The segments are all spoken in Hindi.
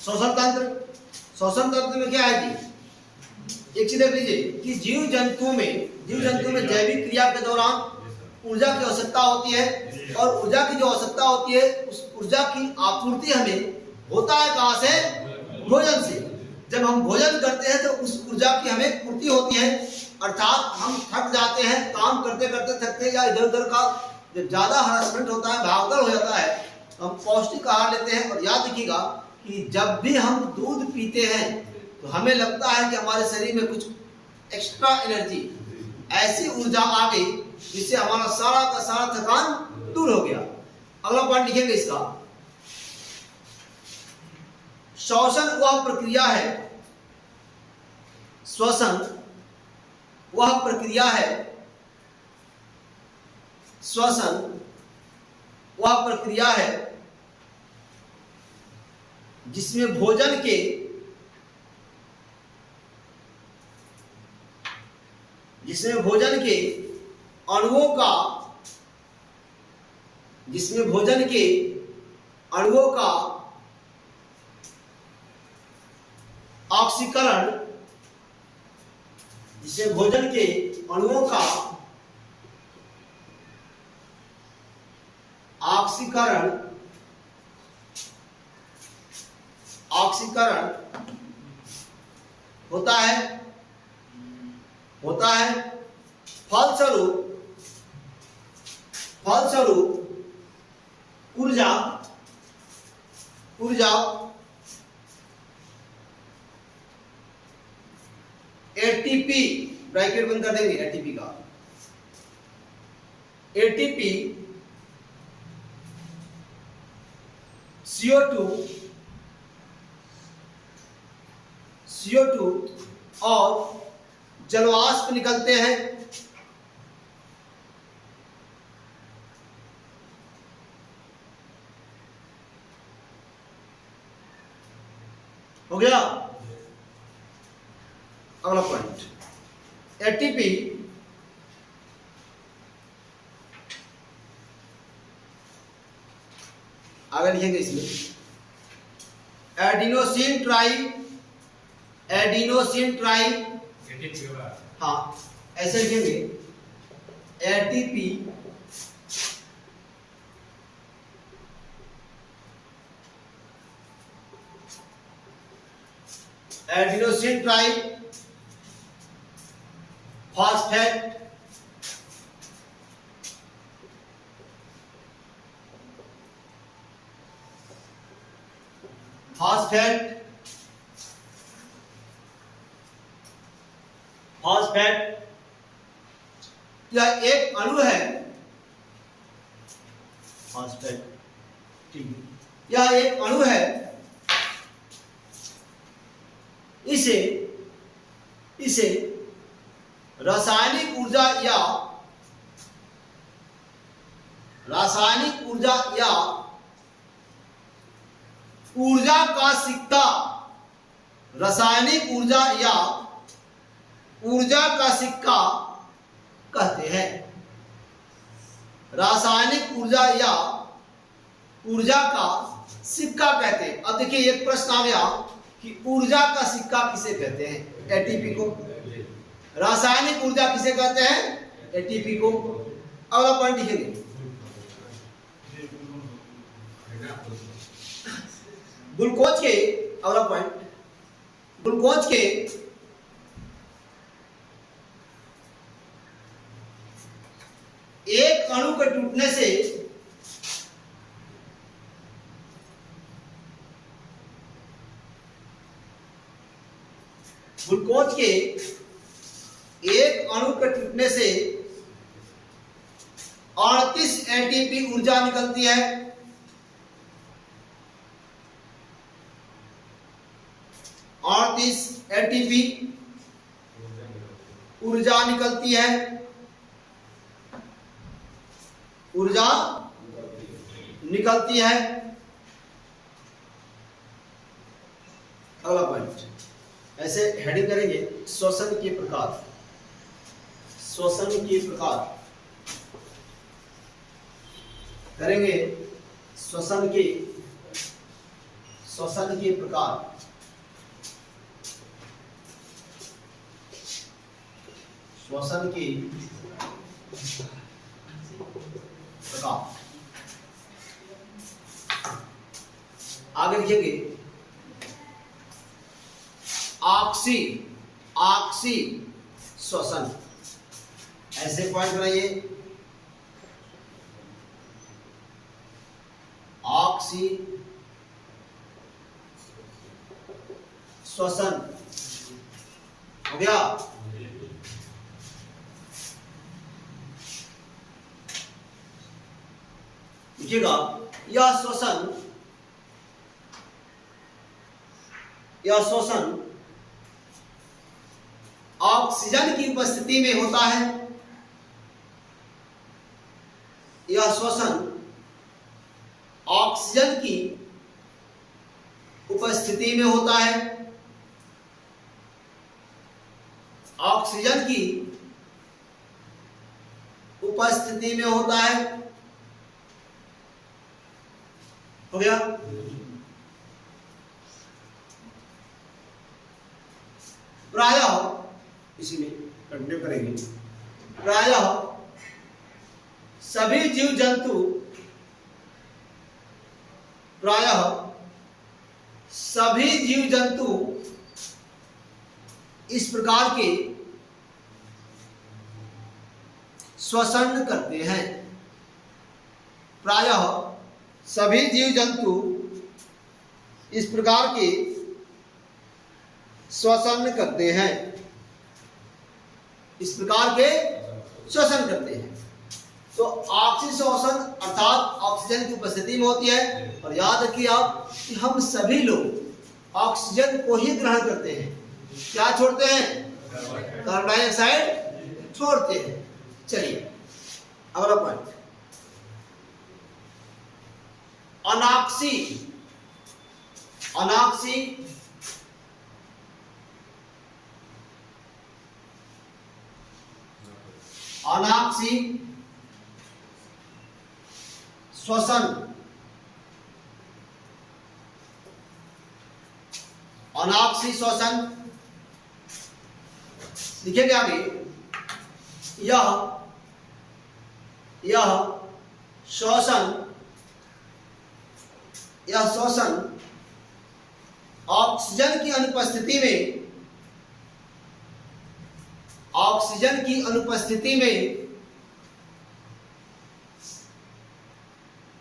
श्वसन तंत्र में क्या है जी, एक चीज देख लीजिए कि जीव जंतु में जैविक क्रिया के दौरान ऊर्जा की आवश्यकता होती है, और ऊर्जा की जो आवश्यकता होती है उस ऊर्जा की आपूर्ति हमें होता है कहाँ से, भोजन से। जब हम भोजन करते हैं तो उस ऊर्जा की हमें पूर्ति होती है, अर्थात हम थक जाते हैं, काम करते करते थकते, या इधर उधर का जब ज्यादा हरासमेंट होता है, भागदौड़ हो जाता है, हम पौष्टिक आहार लेते हैं। और याद रखिएगा कि जब भी हम दूध पीते हैं तो हमें लगता है कि हमारे शरीर में कुछ एक्स्ट्रा एनर्जी, ऐसी ऊर्जा आ गई जिससे हमारा सारा का सारा थकान दूर हो गया। अगला पॉइंट लिखेंगे इसका, श्वसन वह प्रक्रिया है, श्वसन वह प्रक्रिया है, श्वसन वह प्रक्रिया है जिसमें भोजन के अणुओं का ऑक्सीकरण, जिसमें भोजन के अणुओं का ऑक्सीकरण होता है। फलस्वरूप ऊर्जा एटीपी, ब्रैकेट बंद कर देंगे, एटीपी का एटीपी CO2 और जलवाष्प निकलते हैं। हो गया। अगला पॉइंट, एटीपी आगे लिखेंगे इसमें, एडिनोसिन ट्राई, हाँ ऐसे लिखेंगे, एटीपी एडिनोसिन ट्राई फॉस्फेट यह एक अणु है, फॉस्फेट, ठीक है, यह एक अणु है। इसे रासायनिक ऊर्जा या ऊर्जा का सिक्का, रासायनिक ऊर्जा या ऊर्जा का सिक्का कहते हैं। रासायनिक ऊर्जा या ऊर्जा का सिक्का कहते हैं। अब देखिए एक प्रश्न आ गया कि ऊर्जा का सिक्का किसे कहते हैं? एटीपी को। रासायनिक ऊर्जा किसे कहते हैं? एटीपी को। अगला पॉइंट लिखेंगे, ग्लूकोज के, अगला पॉइंट, ग्लूकोज के एक अणु के टूटने से ग्लूकोज के एक अणु के टूटने से 38 एटीपी ऊर्जा निकलती है। 38 एटीपी ऊर्जा निकलती है। ऊर्जा निकलती है। अगला पॉइंट ऐसे हेडिंग करेंगे, श्वसन के प्रकार। श्वसन के प्रकार करेंगे, श्वसन श्वसन के प्रकार। श्वसन के प्रकार। आगे लिखेंगे आक्सी, आक्सी श्वसन। ऐसे पॉइंट बनाइए, आक्सी श्वसन। हो गया। लिखिएगा यह श्वसन, यह श्वसन ऑक्सीजन की उपस्थिति में होता है। यह श्वसन ऑक्सीजन की उपस्थिति में होता है। ऑक्सीजन की उपस्थिति में होता है। हो गया। प्रायः इसी में कंटिन्यू करेंगे। प्रायः सभी जीव जंतु, प्रायः सभी जीव जंतु इस प्रकार के श्वसन करते हैं। प्रायः सभी जीव जंतु इस प्रकार के श्वसन करते हैं। इस प्रकार के श्वसन करते हैं। तो ऑक्सीजन श्वसन अर्थात ऑक्सीजन की उपस्थिति में होती है। और याद रखिए आप कि हम सभी लोग ऑक्सीजन को ही ग्रहण करते हैं। क्या छोड़ते हैं? कार्बन डाइऑक्साइड छोड़ते हैं। चलिए अगला पॉइंट, अनाक्सी। अनाक्सी अनाक्सी श्वसन। अनाक्सी श्वसन लिखेंगे आगे, यह श्वसन, यह श्वसन ऑक्सीजन की अनुपस्थिति में, ऑक्सीजन की अनुपस्थिति में,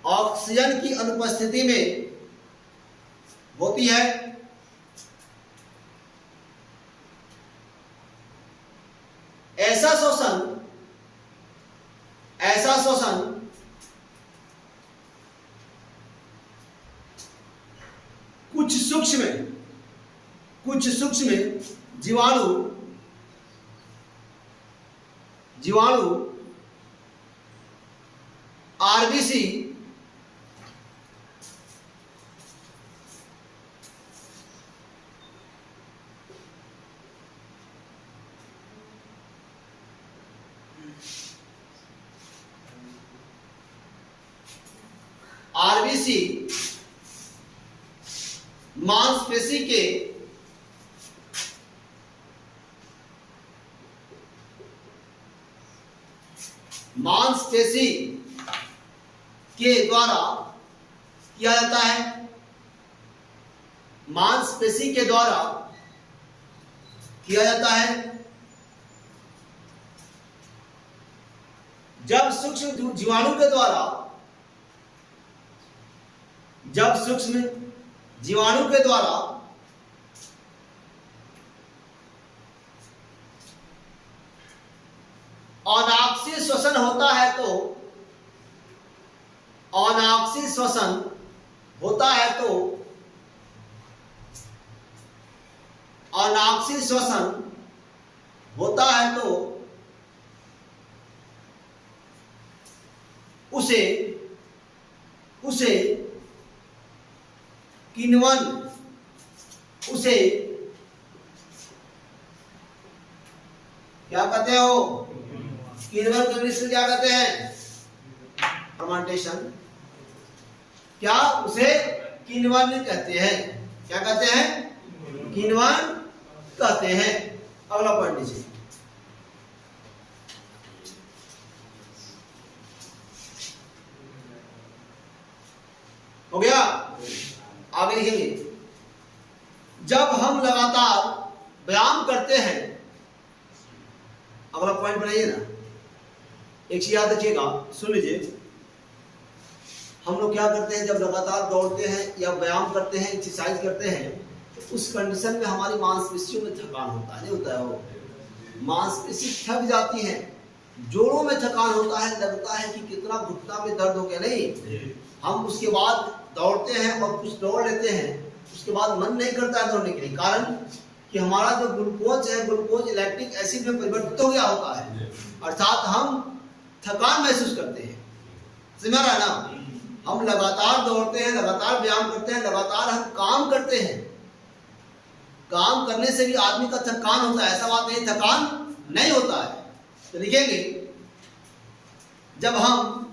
ऑक्सीजन की अनुपस्थिति में होती है। ऐसा श्वसन, ऐसा श्वसन कुछ सूक्ष्म जीवाणु आरबीसी मांसपेशी के द्वारा किया जाता है। मांसपेशी के द्वारा किया जाता है। जब सूक्ष्म जीवाणु के द्वारा, जब सूक्ष्म जीवाणु के द्वारा अनाक्सीय श्वसन होता है, तो अनाक्सीय श्वसन होता है, तो अनाक्सीय श्वसन होता है, तो उसे किण्वन, उसे क्या कहते हो? किण्वन को इंग्लिश में क्या कहते हैं? फर्मेंटेशन। क्या? उसे किण्वन कहते हैं। क्या कहते हैं? किण्वन कहते हैं। अगला पॉइंट लीजिए। हो गया? आगे लिखेंगे, जब हम लगातार व्यायाम करते हैं, अगला पॉइंट बनाइए ना, एक चीज याद रखिएगा, सुन लीजिए। हम लोग क्या करते हैं, जब लगातार दौड़ते हैं या व्यायाम करते हैं, एक्सरसाइज करते हैं, तो उस कंडीशन में हमारी मांसपेशियों में थकान होता है, नहीं होता है? वो मांसपेशी थक जाती है, जोड़ों में थकान होता है, लगता है कि कितना घुटना में दर्द हो गया। नहीं, हम उसके बाद दौड़ते हैं और कुछ दौड़ लेते हैं, उसके बाद मन नहीं करता है दौड़ने के लिए। कारण कि हमारा जो ग्लूकोज है, ग्लूकोज लैक्टिक एसिड में परिवर्तित हो गया होता है, अर्थात हम थकान महसूस करते हैं। समझ रहा है ना? हम लगातार दौड़ते हैं, लगातार व्यायाम करते हैं, लगातार हम काम करते हैं, काम करने से भी आदमी का थकान होता है, ऐसा बात नहीं थकान नहीं होता है। तो लिखेंगे, जब हम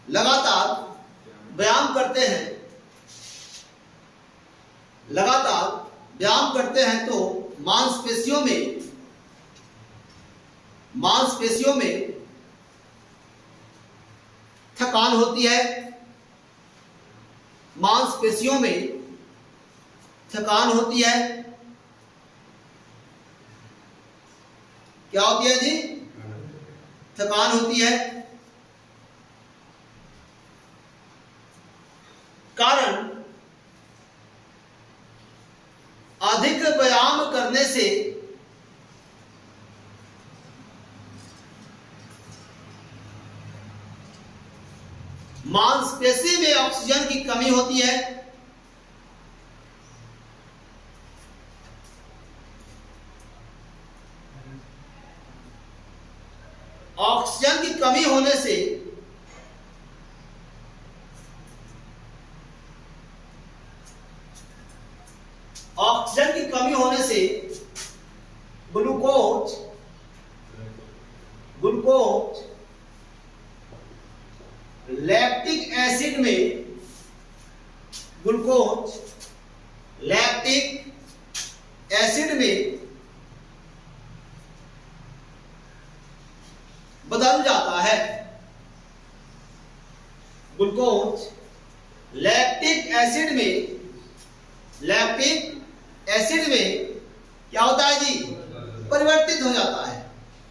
लगातार व्यायाम करते हैं, लगातार व्यायाम करते हैं तो मांसपेशियों में थकान होती है, मांसपेशियों में थकान होती है। क्या होती है जी? थकान होती है। कारण अधिक व्यायाम करने से मांसपेशी में ऑक्सीजन की कमी होती है। ऑक्सीजन की कमी होने से ग्लूकोज लैक्टिक एसिड में बदल जाता है। ग्लूकोज लैक्टिक एसिड में क्या होता है जी? परिवर्तित हो जाता है।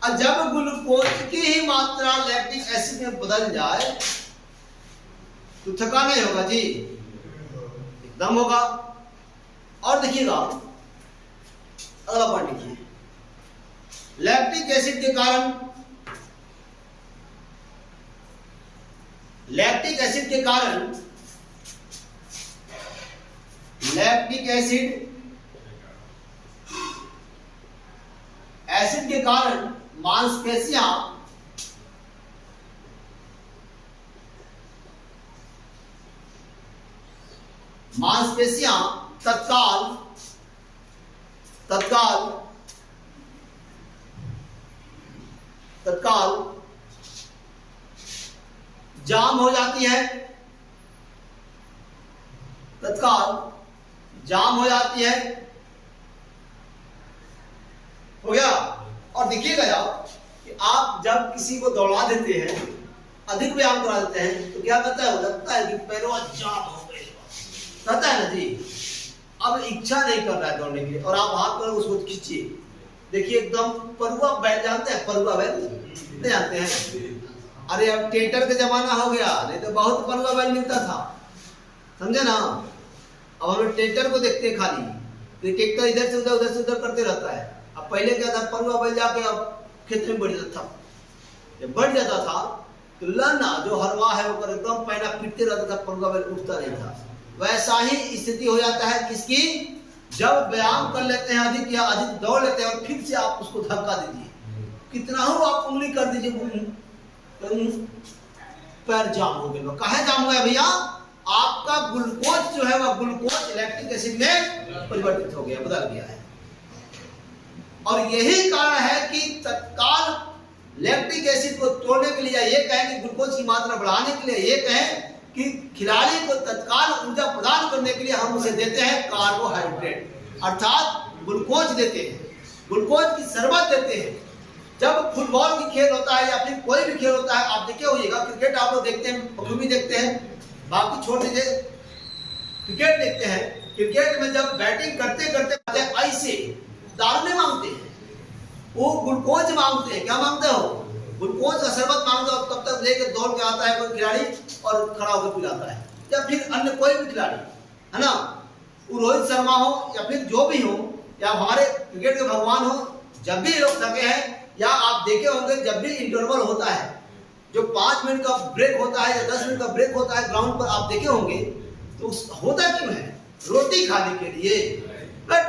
और जब ग्लूकोज की ही मात्रा लैक्टिक एसिड में बदल जाए तो थकान नहीं होगा जी, एकदम होगा। और देखिएगा, अगला पॉइंट लिखिए, लैक्टिक एसिड के कारण लैक्टिक एसिड के कारण मांसपेशियां तत्काल जाम हो जाती है, हो गया। और देखिएगा आप कि आप जब किसी को दौड़ा देते हैं, अधिक व्यायाम करा देते हैं, तो क्या करता है? लगता है कि पैरों जाम हो गए, कहता है ना जी, अब इच्छा नहीं कर रहा है दौड़ने के लिए, और आप हाथ पर उसको खींचिए, देखिए एकदम परुआ बैल, जानते हैं परुआ बैल? नहीं जानते हैं? अरे अब ट्रैक्टर का जमाना हो गया, नहीं तो बहुत परुआ बैल मिलता था, समझे ना? अब हम लोग ट्रैक्टर को देखते हैं खाली, तो ट्रैक्टर इधर से उधर करते रहता है। अब पहले क्या था, परुआ बैल जाके अब खेत में बढ़ जाता था, जब बढ़ जाता था तो लाना जो हरवा है वो एकदम पैना पीटते रहता था, परुआ बैल उठता नहीं था। वैसा ही स्थिति हो जाता है किसकी? जब व्यायाम कर लेते हैं अधिक या अधिक दौड़ लेते हैं और फिर से आप उसको धक्का दीजिए, कितना हो आप उंगली कर दीजिए, पैर जाम हो गया। कहाँ जाम हो गया भैया? आपका ग्लूकोज जो है वह ग्लूकोज लैक्टिक एसिड में परिवर्तित हो गया, बदल गया है। और यही कारण है कि तत्काल लैक्टिक एसिड को तोड़ने के लिए, ये कहें कि ग्लूकोज की मात्रा बढ़ाने के लिए, ये कहें कि खिलाड़ी को तत्काल ऊर्जा प्रदान करने के लिए हम उसे देते हैं कार्बोहाइड्रेट, अर्थात ग्लूकोज देते हैं, ग्लूकोज की शरबत देते हैं। जब फुटबॉल की खेल होता है या फिर कोई भी खेल होता है, आप देखे होइएगा, क्रिकेट आप लोग देखते हैं, बखूबी देखते हैं, बाकी छोड़ दीजिए, क्रिकेट देखते हैं। क्रिकेट में जब बैटिंग करते करते ऐसे दारू नहीं मांगते हैं, वो ग्लूकोज मांगते हैं। क्या मांगते हो? ग्लूकोज का शरबत मांगते हो। तब तक लेकर दौड़ के आता है कोई खिलाड़ी और खड़ा होकर पिलाता है, या फिर अन्य कोई भी खिलाड़ी, है ना, वो रोहित शर्मा हो या फिर जो भी हो, या हमारे क्रिकेट के भगवान हो, जब भी लोग थके हैं, या आप देखे होंगे जब भी इंटरवल होता है, जो 5 मिनट का ब्रेक होता है या 10 मिनट का ब्रेक होता है ग्राउंड पर, आप देखे होंगे, तो होता क्यों है? रोटी खाने के लिए। बट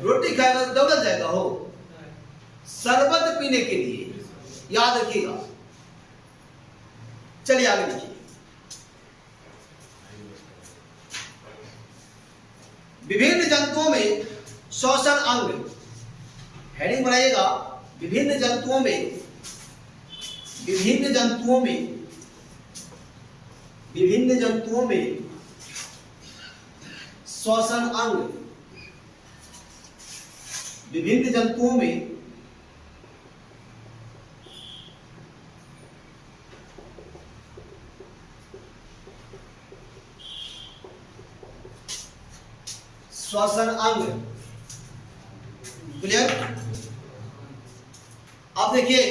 रोटी खाएगा तो दौड़ जाएगा, हो शरबत पीने के लिए, याद रखिएगा। चलिए आगे देखिए, विभिन्न जंतुओं में श्वसन अंग, हेडिंग बनाइएगा, विभिन्न जंतुओं में श्वसन अंग, विभिन्न जंतुओं में श्वसन अंग। क्लियर? अब देखिए,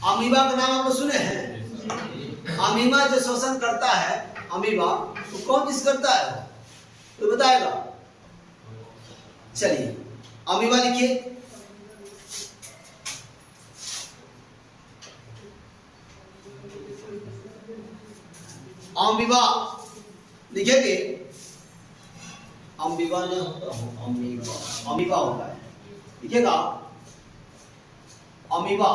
अमीबा का नाम आपने सुने हैं? अमीबा जो श्वसन करता है, अमीबा तो कौन चीज करता है, तो बताएगा। चलिए अमीबा लिखिए, अमीबा लिखेंगे, अमीबा नहीं होता, अमीबा होता है, लिखिएगा अमीबा,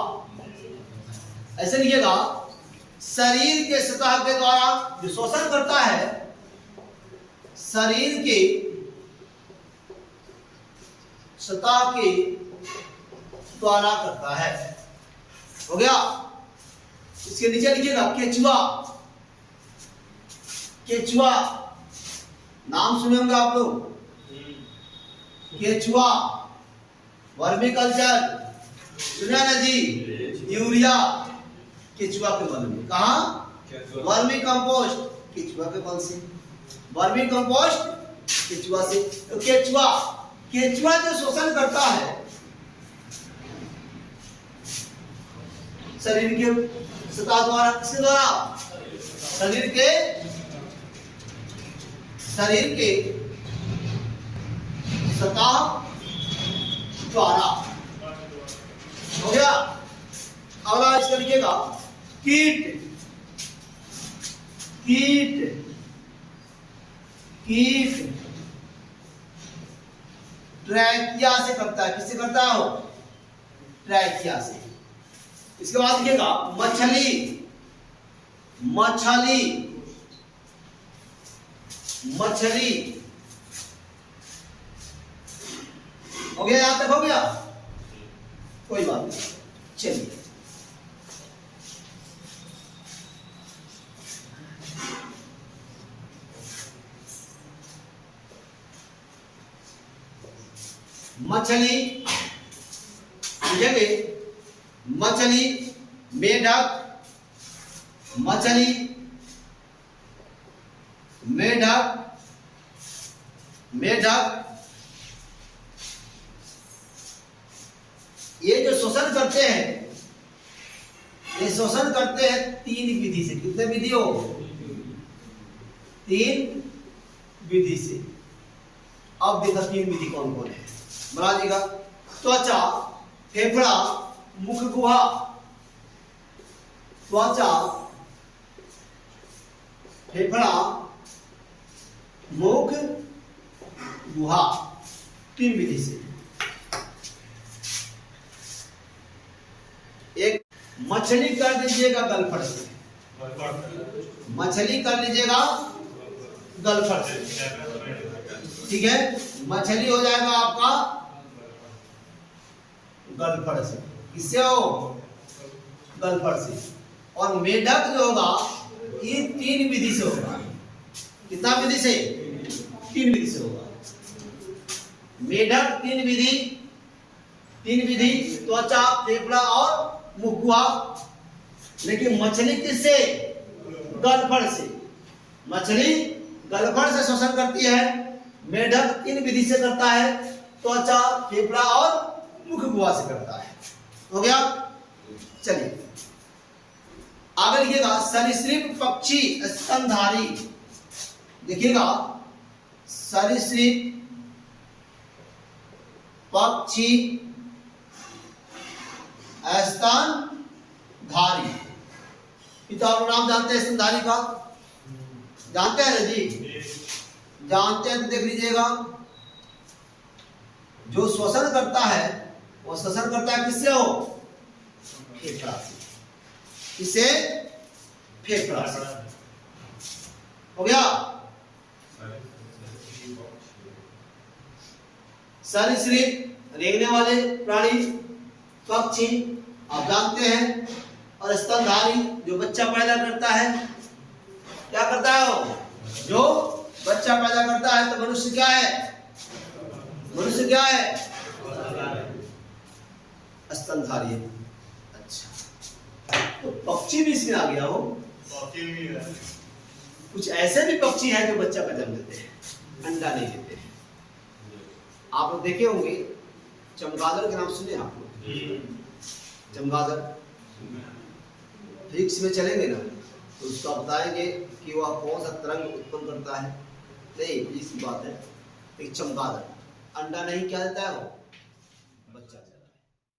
ऐसे लिखिएगा। शरीर के सतह के द्वारा जो शोषण करता है, शरीर के सतह के द्वारा करता है। हो गया? इसके नीचे लिखिएगा केचुआ, केचुआ नाम सुने होंगे आप लोग, केचुआ, वर्मी कल्चर सुना ना जी, यूरिया केचुआ के बल में, कहा वर्मी कंपोस्ट केचुआ के बल से, वर्मी कंपोस्ट केचुआ से। तो केचुआ, केचुआ जो शोषण करता है शरीर के सतह द्वारा, किसके द्वारा? शरीर के सतह द्वारा। हो गया? अगला इसका लिखिएगा कीट, कीट, कीट ट्रैकिया से करता है। किससे करता हो? ट्रैकिया से। इसके बाद लिखिएगा मछली, मछली, मछली। हो गया? यहां तक हो गया? कोई बात नहीं, चलिए मछली लिखेंगे, मछली, मेढक, मछली, मेढक, मेढक, ये जो शोषण करते हैं, ये शोषण करते हैं 3 विधि से। कितने विधि हो? 3 विधि से। अब देखो 3 विधि कौन कौन है, बना दीजिएगा। त्वचा, फेफड़ा, मुख गुहा। त्वचा, फेफड़ा, मुख गुहा, 3 विधि से। एक मछली कर दीजिएगा गलफड़ से, मछली कर लीजिएगा गलफड़ से, ठीक है? मछली हो जाएगा आपका गलफड़ से। किससे हो? गलफड़ से। और मेढक जो होगा ये 3 विधि से होगा। कितना विधि से? 3 विधि से होगा। मेढक 3 विधि त्वचा, फेफड़ा और मुख गुहा। लेकिन मछली किससे? गलफड़ से। मछली गलफड़ से श्वसन करती है। मेढक 3 विधि से करता है, त्वचा, फेफड़ा और मुख गुहा से करता है। हो गया? चलिए आगे लिखिएगा, सरीसृप पक्षी स्तनधारी। देखिएगा, सरीसृप पक्षी स्तनधारी। पिता और नाम जानते हैं स्तनधारी का? जानते हैं ना जी? जानते हैं तो देख लीजिएगा, जो श्वसन करता है वो श्वसन करता है किससे? हो फेफड़ा से। किसे? फेफड़ा से। हो गया? सरीसृप रेंगने वाले प्राणी, पक्षी आप जानते हैं, और स्तनधारी जो बच्चा पैदा करता है। क्या करता है वो? जो बच्चा पैदा करता है। तो मनुष्य क्या है? मनुष्य क्या है? स्तनधारी। अच्छा, तो पक्षी भी इसमें आ गया हो। कुछ ऐसे भी पक्षी हैं जो बच्चा का जन्म देते हैं, अंडा नहीं देते हैं। आप लोग देखे होंगे, चमगादड़ के नाम सुने आप लोग? चमगादड़ फिजिक्स में चलेंगे ना तो उसका बताएंगे कि वह कौन सा तरंग उत्पन्न करता है। नहीं, इसी बात है। एक चमगादड़ अंडा नहीं क्या देता है वो?